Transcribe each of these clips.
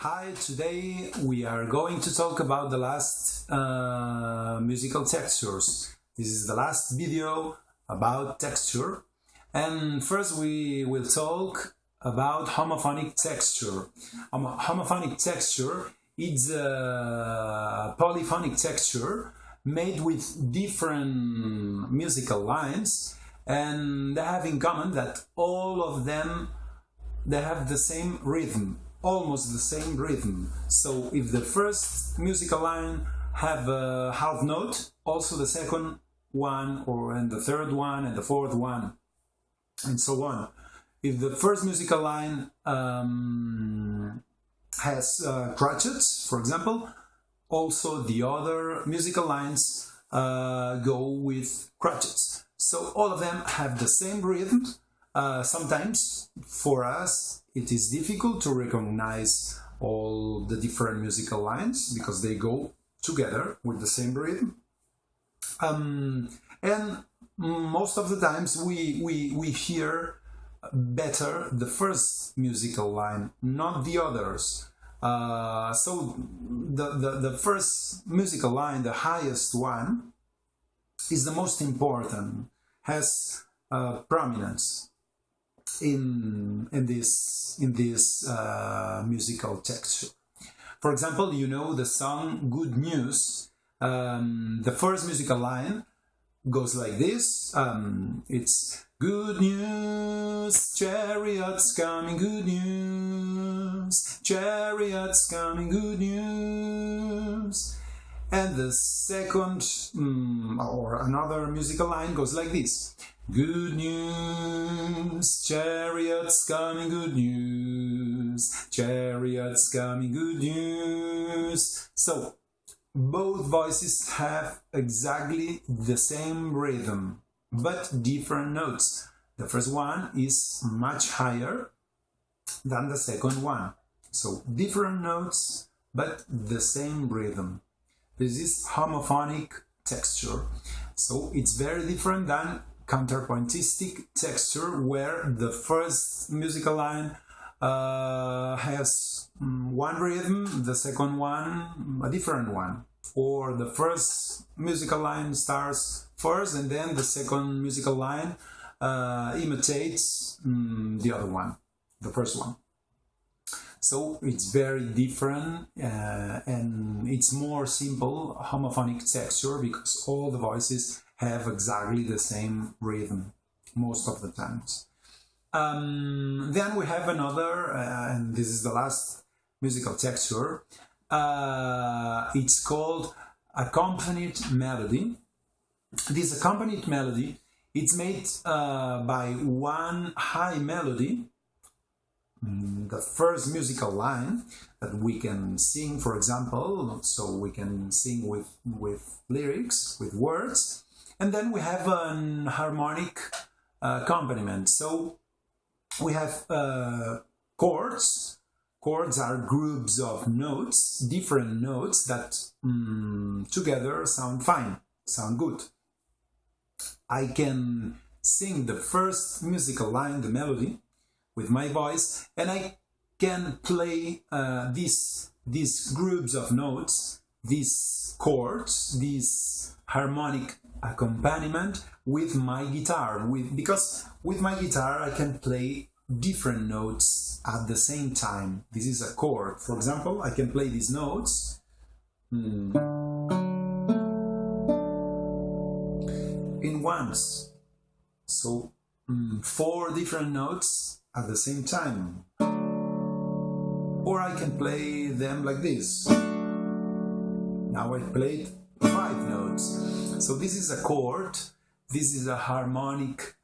Hi, today we are going to talk about the last musical textures. This is the last video about texture. And first we will talk about homophonic texture. Homophonic texture is a polyphonic texture made with different musical lines, and they have in common that all of them they have the same rhythm, almost the same rhythm. So if the first musical line have a half note, also the second one and the third one and the fourth one and so on. If the first musical line has crotchets, for example, also the other musical lines go with crotchets. So all of them have the same rhythm. Sometimes for us it is difficult to recognize all the different musical lines because they go together with the same rhythm. And most of the times we hear better the first musical line, not the others. So the first musical line, the highest one, is the most important, has prominence in this musical texture. For example, you know the song Good News. The first musical line goes like this. It's good news, chariots coming, good news, chariots coming, good news. And the second or another musical line goes like this. Good news, chariots coming, good news, chariots coming, good news. So both voices have exactly the same rhythm, but different notes. The first one is much higher than the second one. So different notes, but the same rhythm. This is homophonic texture. So it's very different than counterpointistic texture, where the first musical line has one rhythm, the second one a different one, or the first musical line starts first and then the second musical line imitates the other one, the first one. So it's very different and it's more simple homophonic texture because all the voices have exactly the same rhythm most of the times. Then we have another, and this is the last musical texture. It's called accompanied melody. This accompanied melody, it's made by one high melody, the first musical line that we can sing, for example, so we can sing with lyrics, with words, and then we have an harmonic accompaniment. So we have chords. Chords are groups of notes, different notes that together sound fine, sound good. I can sing the first musical line, the melody, with my voice, and I can play these groups of notes, these chords, this harmonic accompaniment with my guitar. Because with my guitar I can play different notes at the same time. This is a chord. For example, I can play these notes in once. So 4 different notes at the same time. Or I can play them like this. Now I played 5 notes. So this is a chord, this is a harmonic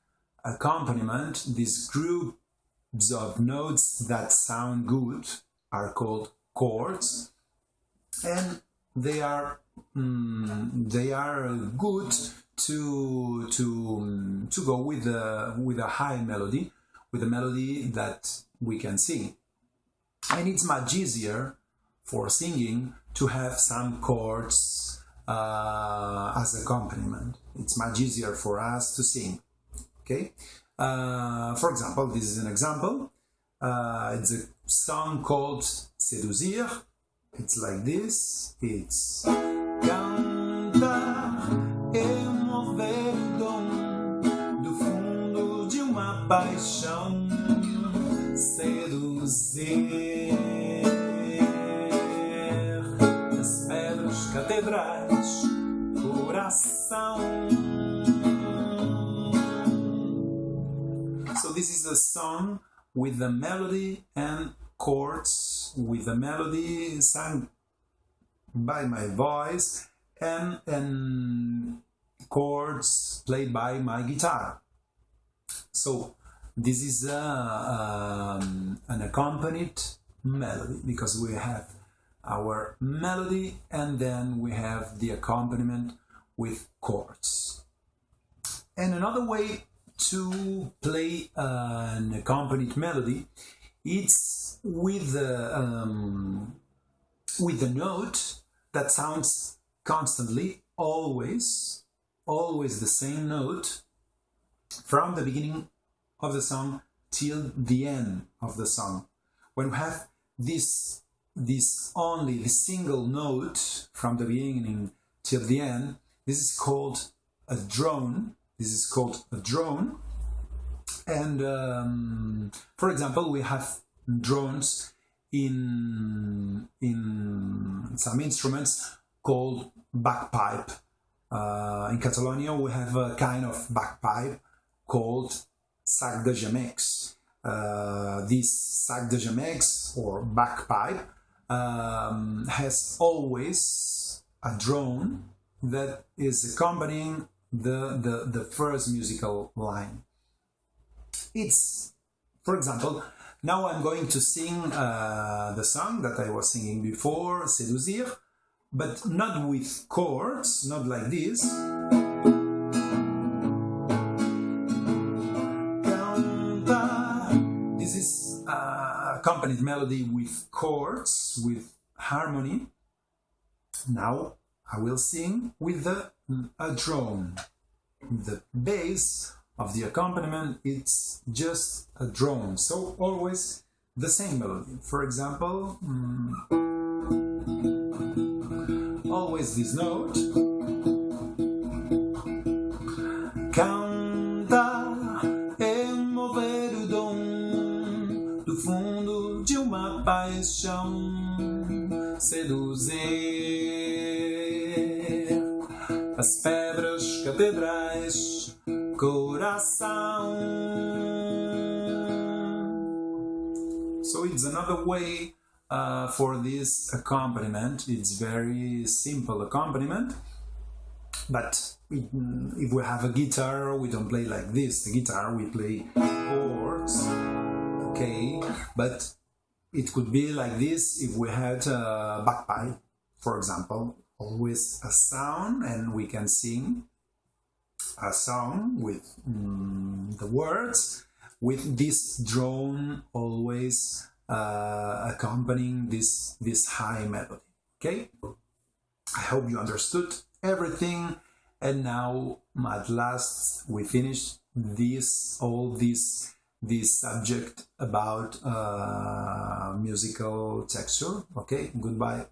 accompaniment. These groups of notes that sound good are called chords, and they are good to go with a high melody, with a melody that we can sing. And it's much easier for singing to have some chords as accompaniment. It's much easier for us to sing. Okay. For example, this is an example. It's a song called Seduzir. It's like this. It's canta mover o dom do fundo de uma paixão, seduzir as pedras catedrais, coração. So this is a song with the melody and chords, with the melody sung by my voice and chords played by my guitar. So this is an accompanied melody, because we have our melody and then we have the accompaniment with chords. And another way to play an accompanied melody, it's with the note that sounds constantly, always the same note from the beginning of the song till the end of the song. When we have this only the single note from the beginning till the end, this is called a drone. And for example, we have drones in some instruments called bagpipe. In Catalonia, we have a kind of bagpipe called sac de gemecs. This sac de gemecs, or bagpipe, has always a drone that is accompanying the first musical line. It's, for example, now I'm going to sing the song that I was singing before, Seduzir, but not with chords, not like this. This is accompanied melody with chords, with harmony. Now I will sing with a drone. The bass of the accompaniment, it's just a drone, so always the same melody. For example, always this note. Canta mover o dom do fundo de uma paixão, seduzir as pedras catedrais, coração. So it's another way for this accompaniment. It's very simple accompaniment, but if we have a guitar, we don't play like this. The guitar, we play chords, okay, but it could be like this if we had a bagpipe, for example. Always a sound, and we can sing a song with the words, with this drone always accompanying this high melody. Okay, I hope you understood everything, and now at last we finished this subject about musical texture. Okay, goodbye.